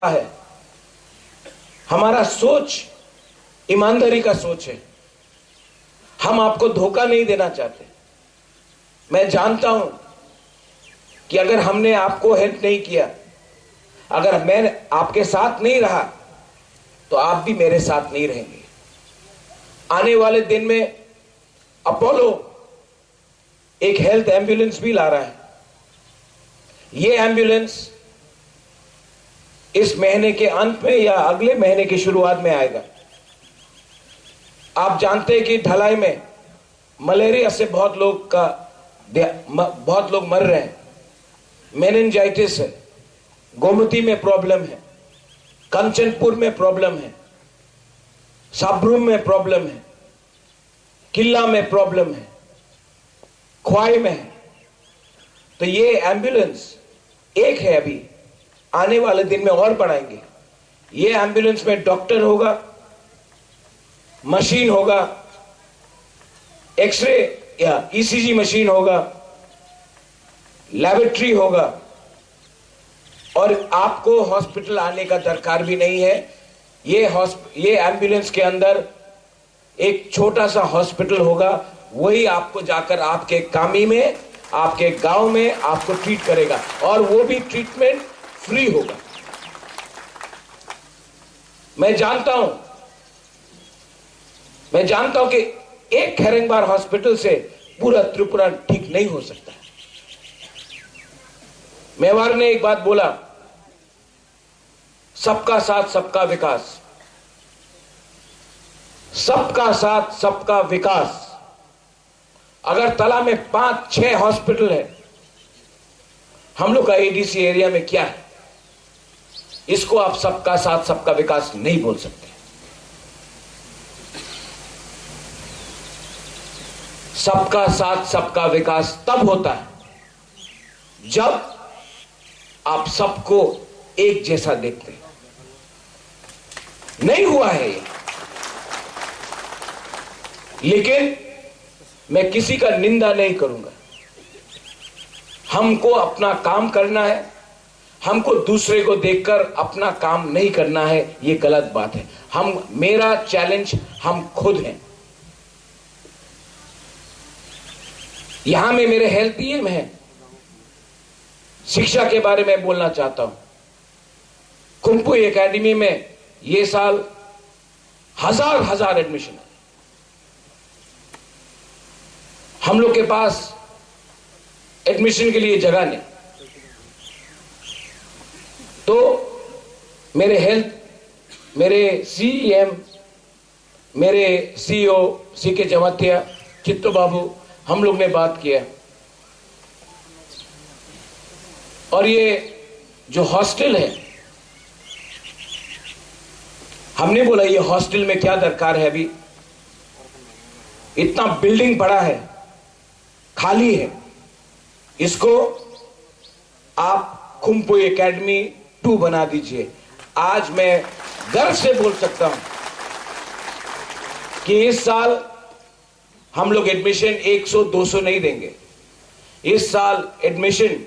है। हमारा सोच ईमानदारी का सोच है। हम आपको धोखा नहीं देना चाहते। मैं जानता हूं कि अगर हमने आपको हेल्प नहीं किया, अगर मैं आपके साथ नहीं रहा, तो आप भी मेरे साथ नहीं रहेंगे। आने वाले दिन में अपोलो एक हेल्थ एम्बुलेंस भी ला रहा है। यह एम्बुलेंस इस महीने के अंत में या अगले महीने की शुरुआत में आएगा। आप जानते हैं कि ढलाई में मलेरिया से बहुत लोग मर रहे हैं। मेनिंजाइटिस है, गोमती में प्रॉब्लम है, कंचनपुर में प्रॉब्लम है, साब्रुम में प्रॉब्लम है, किला में प्रॉब्लम है, ख्वाई में है। तो ये एम्बुलेंस एक है, अभी आने वाले दिन में और बढ़ाएंगे। ये एम्बुलेंस में डॉक्टर होगा, मशीन होगा, एक्सरे या ईसीजी मशीन होगा, लेबोरेटरी होगा, और आपको हॉस्पिटल आने का दरकार भी नहीं है। ये एम्बुलेंस के अंदर एक छोटा सा हॉस्पिटल होगा, वही आपको जाकर आपके कामी में, आपके गांव में आपको ट्रीट करेगा, और वो भी ट्रीटमेंट फ्री होगा। मैं जानता हूं कि एक खैरंगबार हॉस्पिटल से पूरा त्रिपुरा ठीक नहीं हो सकता। मेवाड़ ने एक बात बोला, सबका साथ सबका विकास। सबका साथ सबका विकास। अगर तला में 5-6 हॉस्पिटल है, हम लोग का एडीसी एरिया में क्या है, इसको आप सबका साथ सबका विकास नहीं बोल सकते। सबका साथ सबका विकास तब होता है जब आप सबको एक जैसा देखते हैं। नहीं हुआ है ये, लेकिन मैं किसी का निंदा नहीं करूंगा। हमको अपना काम करना है, हमको दूसरे को देखकर अपना काम नहीं करना है, ये गलत बात है। मेरा चैलेंज हम खुद हैं। यहां में मेरे हेल्थ टीम है। शिक्षा के बारे में बोलना चाहता हूं। कुंपू एकेडमी में ये साल हजार एडमिशन है। हम लोग के पास एडमिशन के लिए जगह नहीं, तो मेरे सीएम, मेरे सीईओ सीके जमातिया, चित्तो बाबू, हम लोग ने बात किया, और ये जो हॉस्टल है, हमने बोला ये हॉस्टल में क्या दरकार है। अभी इतना बिल्डिंग बड़ा है, खाली है, इसको आप कुंपू एकेडमी 2 बना दीजिए। आज मैं गर्व से बोल सकता हूं कि इस साल हम लोग एडमिशन 100-200 नहीं देंगे। इस साल एडमिशन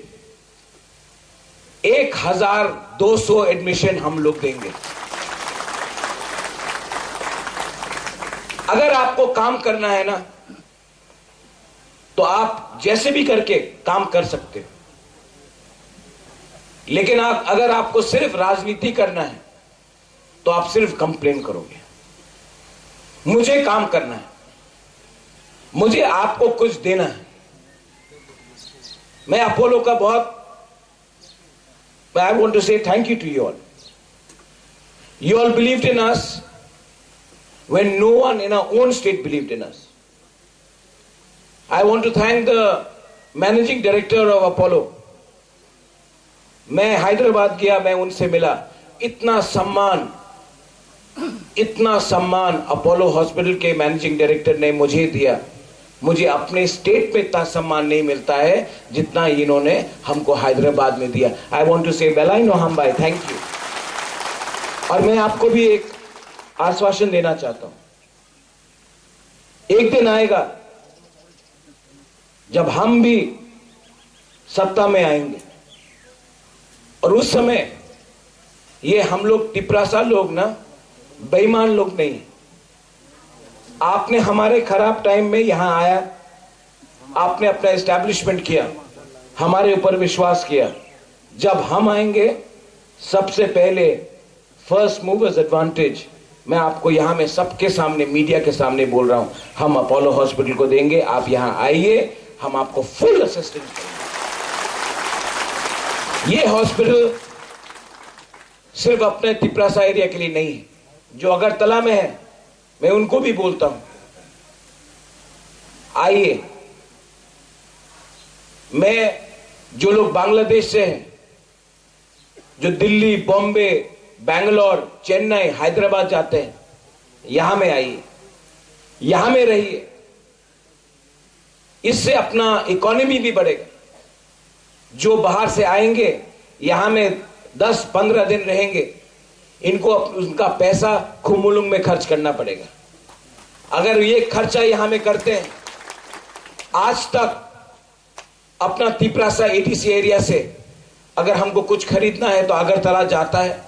1200 एडमिशन हम लोग देंगे। अगर आपको काम करना है ना, तो आप जैसे भी करके काम कर सकते हो, लेकिन अगर आपको सिर्फ राजनीति करना है, तो आप सिर्फ कंप्लेन करोगे। मुझे काम करना है, मुझे आपको कुछ देना है। मैं अपोलो का I want to say thank you to you all. You all believed in us when no one in our own state believed in us. I want to thank the managing director of Apollo. मैं हैदराबाद गया, मैं उनसे मिला। इतना सम्मान Apollo hospital के managing director ने मुझे दिया। मुझे अपने स्टेट में इतना सम्मान नहीं मिलता है जितना इन्होंने हमको हैदराबाद में दिया। आई वॉन्ट टू से बेलाई नो हम भाई, थैंक यू। और मैं आपको भी एक आश्वासन देना चाहता हूं। एक दिन आएगा जब हम भी सत्ता में आएंगे, और उस समय ये हम लोग तिपरासा लोग ना बेईमान लोग नहीं। आपने हमारे खराब टाइम में यहां आया, आपने अपना एस्टैब्लिशमेंट किया, हमारे ऊपर विश्वास किया। जब हम आएंगे सबसे पहले फर्स्ट मूवर्स एडवांटेज मैं आपको यहां में सबके सामने, मीडिया के सामने बोल रहा हूं, हम अपोलो हॉस्पिटल को देंगे। आप यहां आइए, हम आपको फुल असिस्टेंस करेंगे। ये हॉस्पिटल सिर्फ अपने तिपरासा एरिया के लिए नहीं है, जो अगरतला में है मैं उनको भी बोलता हूं, आइए। मैं जो लोग बांग्लादेश से हैं, जो दिल्ली, बॉम्बे, बैंगलोर, चेन्नई, हैदराबाद जाते हैं, यहां में आइए, यहां में रहिए। इससे अपना इकोनॉमी भी बढ़ेगा। जो बाहर से आएंगे, यहां में 10-15 दिन रहेंगे, इनको उनका पैसा खुमुलुंग में खर्च करना पड़ेगा। अगर ये खर्चा यहां में करते हैं, आज तक अपना तिपरासा एटीसी एरिया से अगर हमको कुछ खरीदना है तो अगरतला जाता है,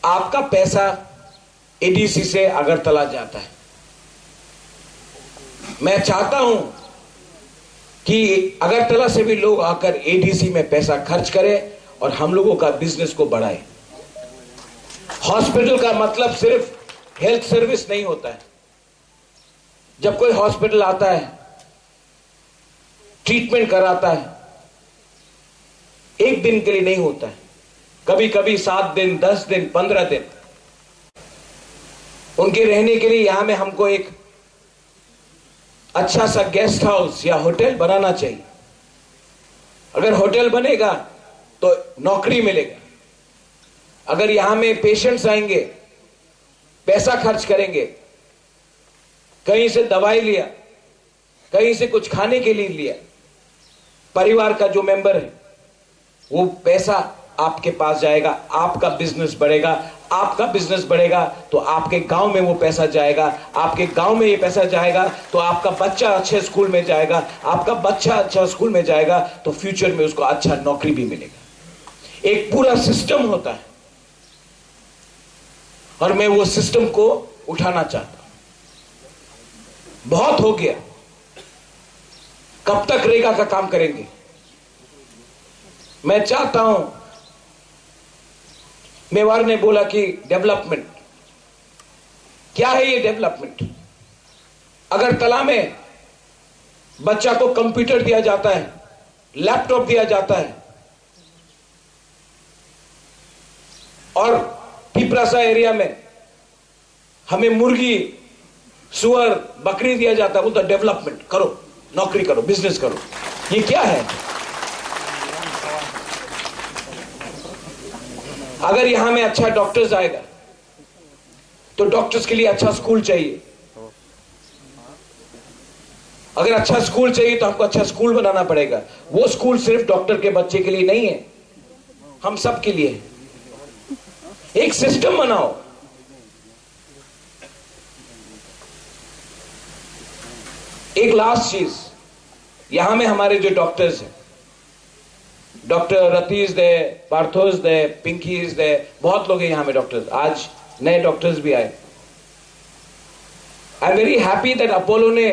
आपका पैसा एडीसी से अगरतला जाता है। मैं चाहता हूं कि अगरतला से भी लोग आकर एडीसी में पैसा खर्च करें और हम लोगों का बिजनेस को बढ़ाएं। हॉस्पिटल का मतलब सिर्फ हेल्थ सर्विस नहीं होता है। जब कोई हॉस्पिटल आता है, ट्रीटमेंट कराता है, एक दिन के लिए नहीं होता है, कभी कभी 7 दिन, 10 दिन, 15 दिन उनके रहने के लिए यहां में हमको एक अच्छा सा गेस्ट हाउस या होटल बनाना चाहिए। अगर होटल बनेगा तो नौकरी मिलेगा। अगर यहां में पेशेंट्स आएंगे, पैसा खर्च करेंगे, कहीं से दवाई लिया, कहीं से कुछ खाने के लिए लिया, परिवार का जो मेंबर है वो पैसा आपके पास जाएगा, आपका बिजनेस बढ़ेगा। आपका बिजनेस बढ़ेगा तो आपके गांव में वो पैसा जाएगा, आपके गांव में ये पैसा जाएगा तो आपका बच्चा अच्छे स्कूल में जाएगा, आपका बच्चा अच्छा स्कूल में जाएगा तो फ्यूचर में उसको अच्छा नौकरी भी मिलेगा। एक पूरा सिस्टम होता है और मैं वो सिस्टम को उठाना चाहता हूं। बहुत हो गया, कब तक रेगा का काम करेंगे? मैं चाहता हूं, मेवाड़ ने बोला कि डेवलपमेंट क्या है? ये डेवलपमेंट अगरतला में बच्चा को कंप्यूटर दिया जाता है, लैपटॉप दिया जाता है, और तिपरासा एरिया में हमें मुर्गी, सुअर, बकरी दिया जाता है। बोलता डेवलपमेंट करो, नौकरी करो, बिजनेस करो। ये क्या है? अगर यहां में अच्छा डॉक्टर्स आएगा तो डॉक्टर्स के लिए अच्छा स्कूल चाहिए। अगर अच्छा स्कूल चाहिए तो हमको अच्छा स्कूल बनाना पड़ेगा। वो स्कूल सिर्फ डॉक्टर के बच्चे के लिए नहीं है, हम सब के लिए है। एक सिस्टम बनाओ। एक लास्ट चीज, यहां में हमारे जो डॉक्टर्स हैं, डॉक्टर रतीश दे, पार्थोस दे, पिंकीज दे, बहुत लोग हैं यहां में डॉक्टर्स। आज नए डॉक्टर्स भी आए। I am very happy that Apollo ने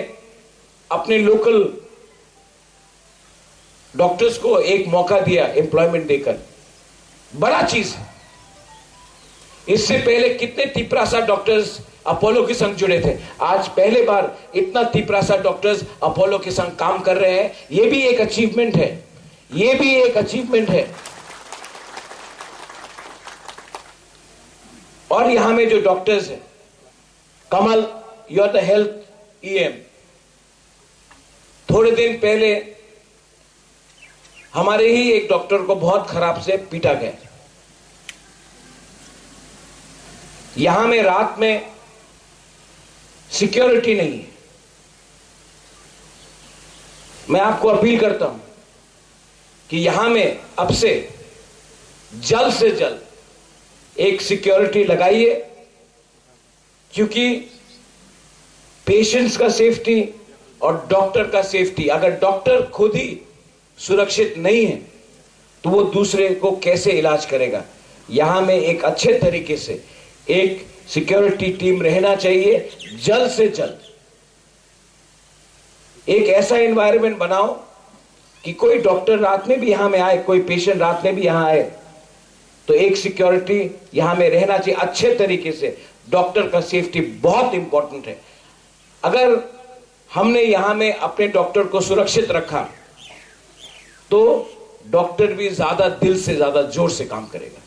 अपने लोकल डॉक्टर्स को एक मौका दिया एम्प्लॉयमेंट देकर। बड़ा चीज है। इससे पहले कितने तिपरासा डॉक्टर्स अपोलो के संग जुड़े थे? आज पहले बार इतना तिपरासा डॉक्टर्स अपोलो के संग काम कर रहे हैं। यह भी एक अचीवमेंट है, ये भी एक अचीवमेंट है। और यहां में जो डॉक्टर्स हैं, Kamal, you are the health ईएम। थोड़े दिन पहले हमारे ही एक डॉक्टर को बहुत खराब से पीटा गया। यहां में रात में सिक्योरिटी नहीं है। मैं आपको अपील करता हूं कि यहां में अब से जल्द एक सिक्योरिटी लगाइए, क्योंकि पेशेंट्स का सेफ्टी और डॉक्टर का सेफ्टी, अगर डॉक्टर खुद ही सुरक्षित नहीं है तो वो दूसरे को कैसे इलाज करेगा? यहां में एक अच्छे तरीके से एक सिक्योरिटी टीम रहना चाहिए। जल्द से जल्द एक ऐसा एनवायरनमेंट बनाओ कि कोई डॉक्टर रात में भी यहां में आए, कोई पेशेंट रात में भी यहां आए तो एक सिक्योरिटी यहां में रहना चाहिए अच्छे तरीके से। डॉक्टर का सेफ्टी बहुत इंपॉर्टेंट है। अगर हमने यहां में अपने डॉक्टर को सुरक्षित रखा तो डॉक्टर भी ज्यादा दिल से ज्यादा जोर से काम करेगा।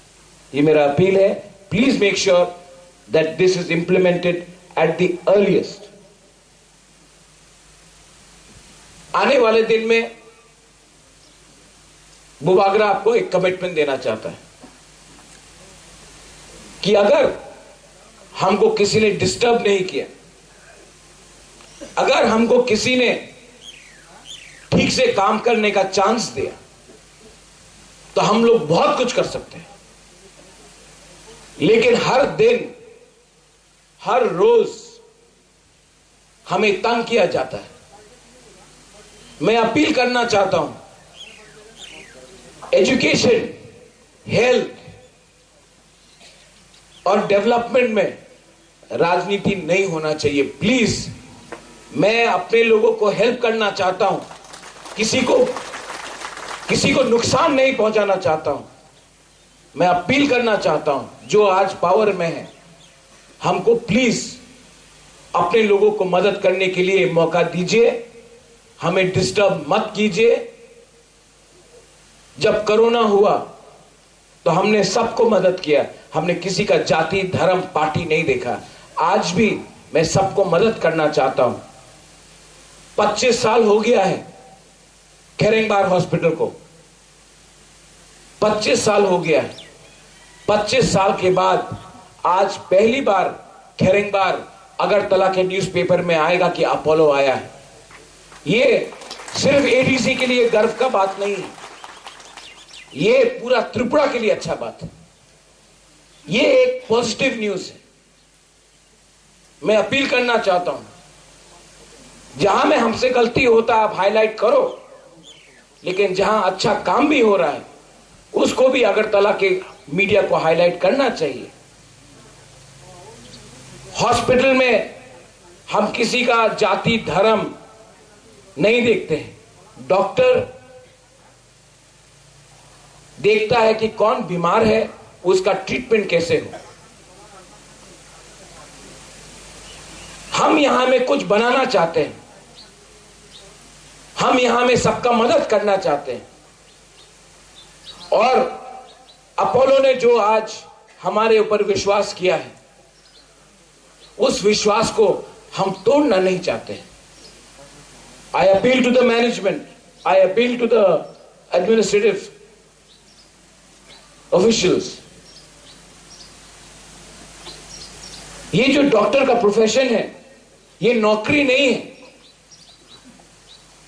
ये मेरा अपील है। Please make sure that this is implemented at the earliest. आने वाले दिन में बुबागरा आपको एक कमिटमेंट देना चाहता है कि अगर हमको किसी ने डिस्टर्ब नहीं किया, अगर हमको किसी ने ठीक से काम करने का चांस दिया तो हम लोग बहुत कुछ कर सकते हैं। लेकिन हर दिन हर रोज हमें तंग किया जाता है। मैं अपील करना चाहता हूं, एजुकेशन, हेल्थ और डेवलपमेंट में राजनीति नहीं होना चाहिए। प्लीज, मैं अपने लोगों को हेल्प करना चाहता हूं, किसी को नुकसान नहीं पहुंचाना चाहता हूं। मैं अपील करना चाहता हूं, जो आज पावर में है, हमको प्लीज अपने लोगों को मदद करने के लिए मौका दीजिए, हमें डिस्टर्ब मत कीजिए। जब कोरोना हुआ तो हमने सबको मदद किया, हमने किसी का जाति, धर्म, पार्टी नहीं देखा। आज भी मैं सबको मदद करना चाहता हूं। 25 साल हो गया है खेरेंगबार हॉस्पिटल को, 25 साल हो गया है। 25 साल के बाद आज पहली बार खेरेंगबार अगरतला के न्यूज़पेपर में आएगा कि अपोलो आया है। ये सिर्फ एडीसी के लिए गर्व का बात नहीं है, ये पूरा त्रिपुरा के लिए अच्छा बात है। ये एक पॉजिटिव न्यूज है। मैं अपील करना चाहता हूं, जहां में हमसे गलती होता है आप हाईलाइट करो, लेकिन जहां अच्छा काम भी हो रहा है उसको भी अगरतला के मीडिया को हाईलाइट करना चाहिए। हॉस्पिटल में हम किसी का जाति, धर्म नहीं देखते हैं। डॉक्टर देखता है कि कौन बीमार है, उसका ट्रीटमेंट कैसे हो। हम यहां में कुछ बनाना चाहते हैं, हम यहां में सबका मदद करना चाहते हैं। और अपोलो ने जो आज हमारे ऊपर विश्वास किया है, उस विश्वास को हम तोड़ना नहीं चाहते। I appeal to the management, I appeal to the administrative officials. ये जो डॉक्टर का प्रोफेशन है, ये नौकरी नहीं है,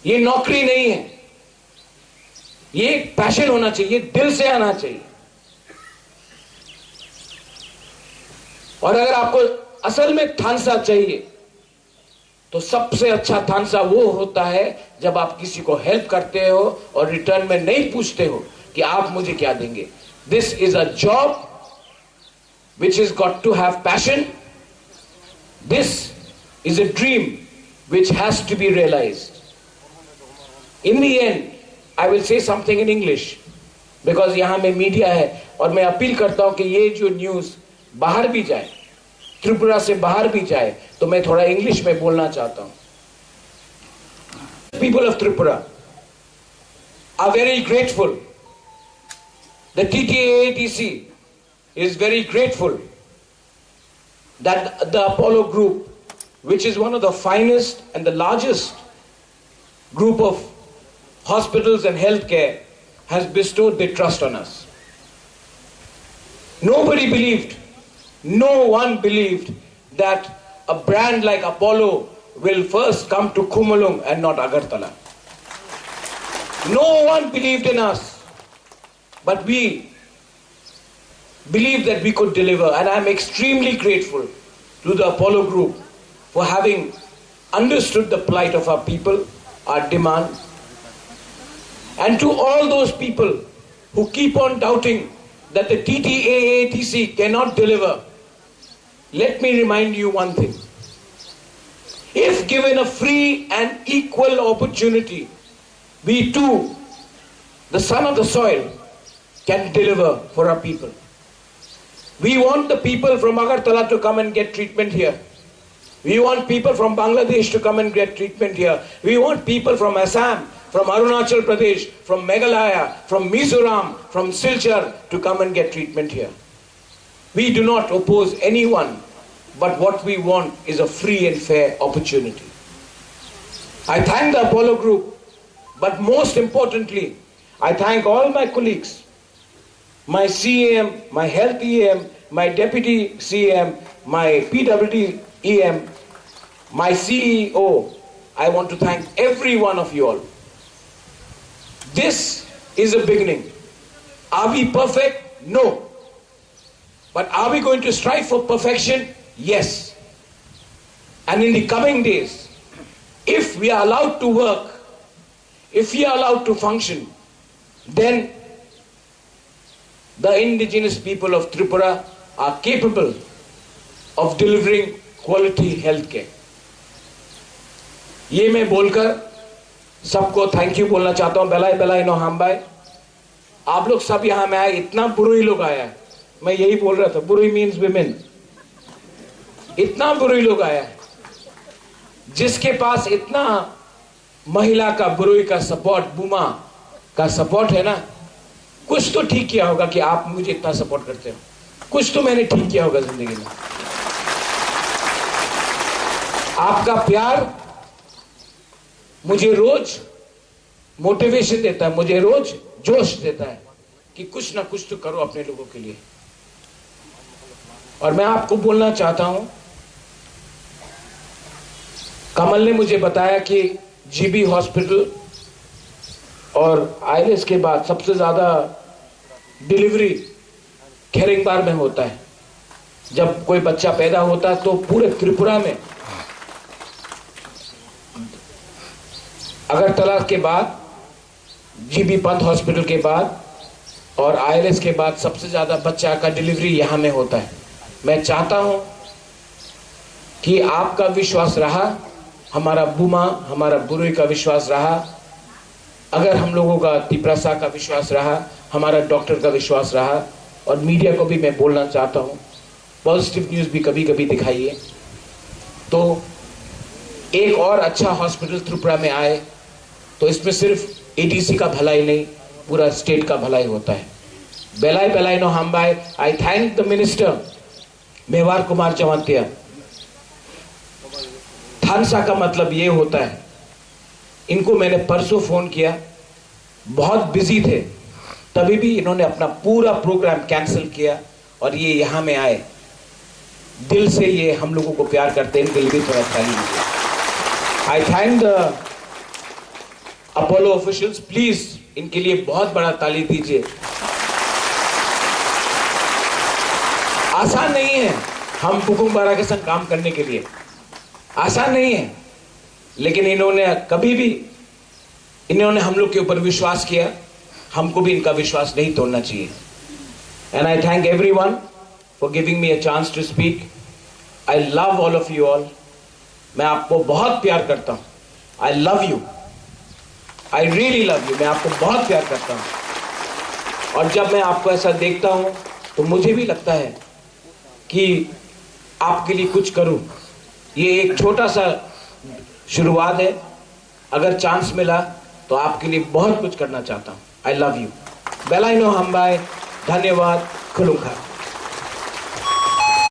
ये नौकरी नहीं है, ये एक पैशन होना चाहिए, दिल से आना चाहिए। और अगर आपको असल में थानसा चाहिए तो सबसे अच्छा थानसा वो होता है जब आप किसी को हेल्प करते हो और रिटर्न में नहीं पूछते हो कि आप मुझे क्या देंगे। This is a job which has got to have passion. This is a dream which has to be realized. In the end, I will say something in English because यहाँ में मीडिया है और मैं अपील करता हूँ कि ये जो न्यूज़ बाहर भी जाए, त्रिपुरा से बाहर भी जाए, तो मैं थोड़ा इंग्लिश में बोलना चाहता हूँ। People of Tripura are very grateful. The TTAATC is very grateful that the Apollo Group, which is one of the finest and the largest group of hospitals and healthcare, has bestowed their trust on us. Nobody believed, no one believed that a brand like Apollo will first come to Kumalung and not Agartala. No one believed in us, but we believed that we could deliver, and I am extremely grateful to the Apollo Group for having understood the plight of our people, our demand, and to all those people who keep on doubting that the TTAATC cannot deliver, let me remind you one thing. If given a free and equal opportunity, we too, the son of the soil, can deliver for our people. We want the people from Agartala to come and get treatment here. We want people from Bangladesh to come and get treatment here. We want people from Assam, from Arunachal Pradesh, from Meghalaya, from Mizoram, from Silchar to come and get treatment here. We do not oppose anyone, but what we want is a free and fair opportunity. I thank the Apollo Group, but most importantly, I thank all my colleagues, my CAM, my Health EM, my Deputy CAM, my PWD EM, my CEO. I want to thank every one of you all. This is a beginning. Are we perfect? No. But are we going to strive for perfection? Yes. And in the coming days, if we are allowed to work, if we are allowed to function, then the indigenous people of Tripura are capable of delivering quality health care. ये मैं बोलकर सबको thank you बोलना चाहता हूं। बेलाई बेलाई नो हम भाई, आप लोग सब यहां में आए, इतना बुरुई लोग आया है। मैं यही बोल रहा था, बुरुई मीन्स विमेन। इतना बुरुई लोग आया है, जिसके पास इतना महिला का बुरुई का सपोर्ट, बुमा का सपोर्ट है ना, कुछ तो ठीक किया होगा कि आप मुझे इतना सपोर्ट करते हो। कुछ तो मैंने ठीक किया होगा जिंदगी में। आपका प्यार मुझे रोज मोटिवेशन देता है, मुझे रोज जोश देता है कि कुछ ना कुछ तो करो अपने लोगों के लिए। और मैं आपको बोलना चाहता हूं, कमल ने मुझे बताया कि जीबी हॉस्पिटल और आईएलएस के बाद सबसे ज्यादा डिलीवरी खेरिंगबार में होता है। जब कोई बच्चा पैदा होता है तो पूरे त्रिपुरा में, अगरतला के बाद, जीबी पंत हॉस्पिटल के बाद और आईएलएस के बाद सबसे ज्यादा बच्चा का डिलीवरी यहां में होता है। मैं चाहता हूं कि आपका विश्वास रहा, हमारा बुमा, हमारा बुरुई का विश्वास रहा, अगर हम लोगों का तिप्रसा का विश्वास रहा, हमारा डॉक्टर का विश्वास रहा, और मीडिया को भी मैं बोलना चाहता हूं, पॉजिटिव न्यूज़ भी कभी कभी दिखाइए। तो एक और अच्छा हॉस्पिटल त्रिपुरा में आए तो इसमें सिर्फ एडीसी का भलाई नहीं, पूरा स्टेट का भलाई होता है। बेलाई बेलाई नो हम बाय। I thank the minister Mewar Kumar Chauntiya. थानसा का मतलब ये होता है, इनको मैंने परसों फोन किया, बहुत बिजी थे, तभी भी इन्होंने अपना पूरा प्रोग्राम कैंसिल किया और ये यहां में आए। दिल से ये हम लोगों को प्यार करते हैं, इनके लिए भी थोड़ा ताली दीजिए। आई thank the Apollo officials, please इनके लिए बहुत बड़ा ताली दीजिए। आसान नहीं है हम पुकुंबारा के संग काम करने के लिए, आसान नहीं है, लेकिन इन्होंने हम लोग के ऊपर विश्वास किया, हमको भी इनका विश्वास नहीं तोड़ना चाहिए। And I thank everyone for giving me a chance to speak. I love all of you all. मैं आपको बहुत प्यार करता हूं। I love you, I really love you. मैं आपको बहुत प्यार करता हूं, और जब मैं आपको ऐसा देखता हूं तो मुझे भी लगता है कि आपके लिए कुछ करूं। ये एक छोटा सा शुरुआत है, अगर चांस मिला तो आपके लिए बहुत कुछ करना चाहता हूं। I love you. बेलाई नो हम बाय। धन्यवाद। खुलुखा।